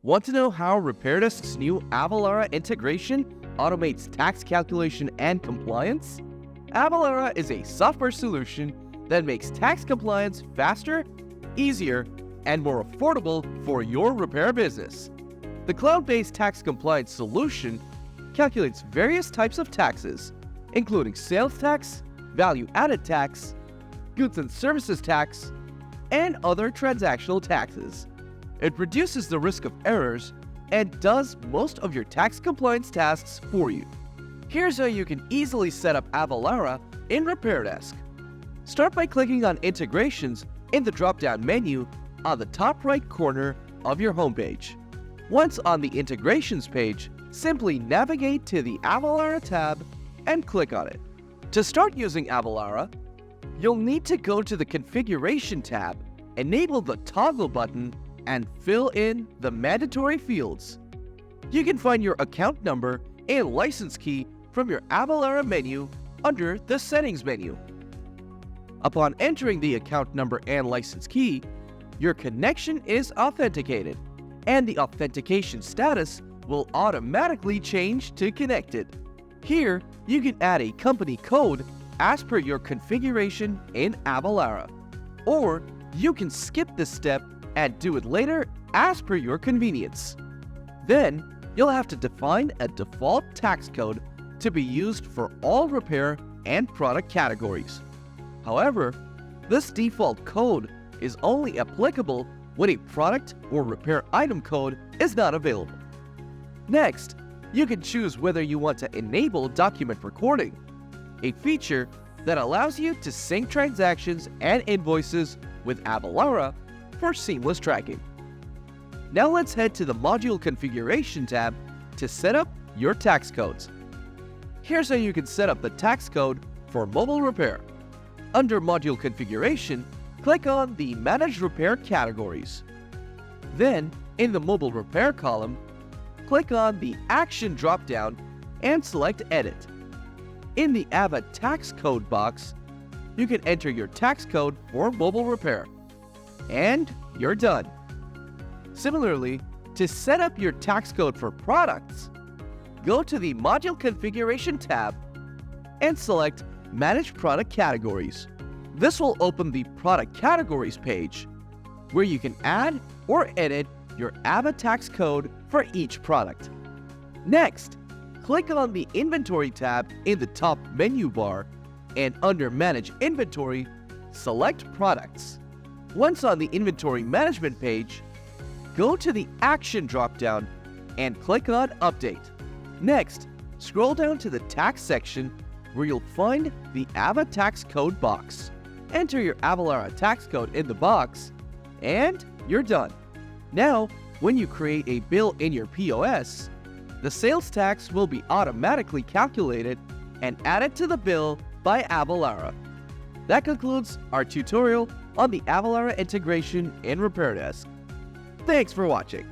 Want to know how RepairDesk's new Avalara integration automates tax calculation and compliance? Avalara is a software solution that makes tax compliance faster, easier, and more affordable for your repair business. The cloud-based tax compliance solution calculates various types of taxes, including sales tax, value-added tax, goods and services tax, and other transactional taxes. It reduces the risk of errors and does most of your tax compliance tasks for you. Here's how you can easily set up Avalara in RepairDesk. Start by clicking on Integrations in the drop-down menu on the top right corner of your homepage. Once on the Integrations page, simply navigate to the Avalara tab and click on it. To start using Avalara, you'll need to go to the Configuration tab, enable the toggle button, and fill in the mandatory fields. You can find your account number and license key from your Avalara menu under the Settings menu. Upon entering the account number and license key, your connection is authenticated, and the authentication status will automatically change to connected. Here, you can add a company code as per your configuration in Avalara, or you can skip this step and do it later as per your convenience. Then, you'll have to define a default tax code to be used for all repair and product categories. However, this default code is only applicable when a product or repair item code is not available. Next, you can choose whether you want to enable document recording, a feature that allows you to sync transactions and invoices with Avalara for seamless tracking. Now let's head to the Module Configuration tab to set up your tax codes. Here's how you can set up the tax code for mobile repair. Under Module Configuration, click on the Manage Repair Categories. Then, in the Mobile Repair column, click on the Action drop-down and select Edit. In the AVA tax code box, you can enter your tax code for mobile repair. And you're done. Similarly, to set up your tax code for products, go to the Module Configuration tab and select Manage Product Categories. This will open the Product Categories page, where you can add or edit your AVA tax code for each product. Next, click on the Inventory tab in the top menu bar, and under Manage Inventory, select Products. Once on the Inventory Management page, go to the Action drop-down and click on Update. Next, scroll down to the Tax section where you'll find the AVA tax code box. Enter your Avalara tax code in the box, and you're done. Now, when you create a bill in your POS, the sales tax will be automatically calculated and added to the bill by Avalara. That concludes our tutorial on the Avalara integration in RepairDesk. Thanks for watching.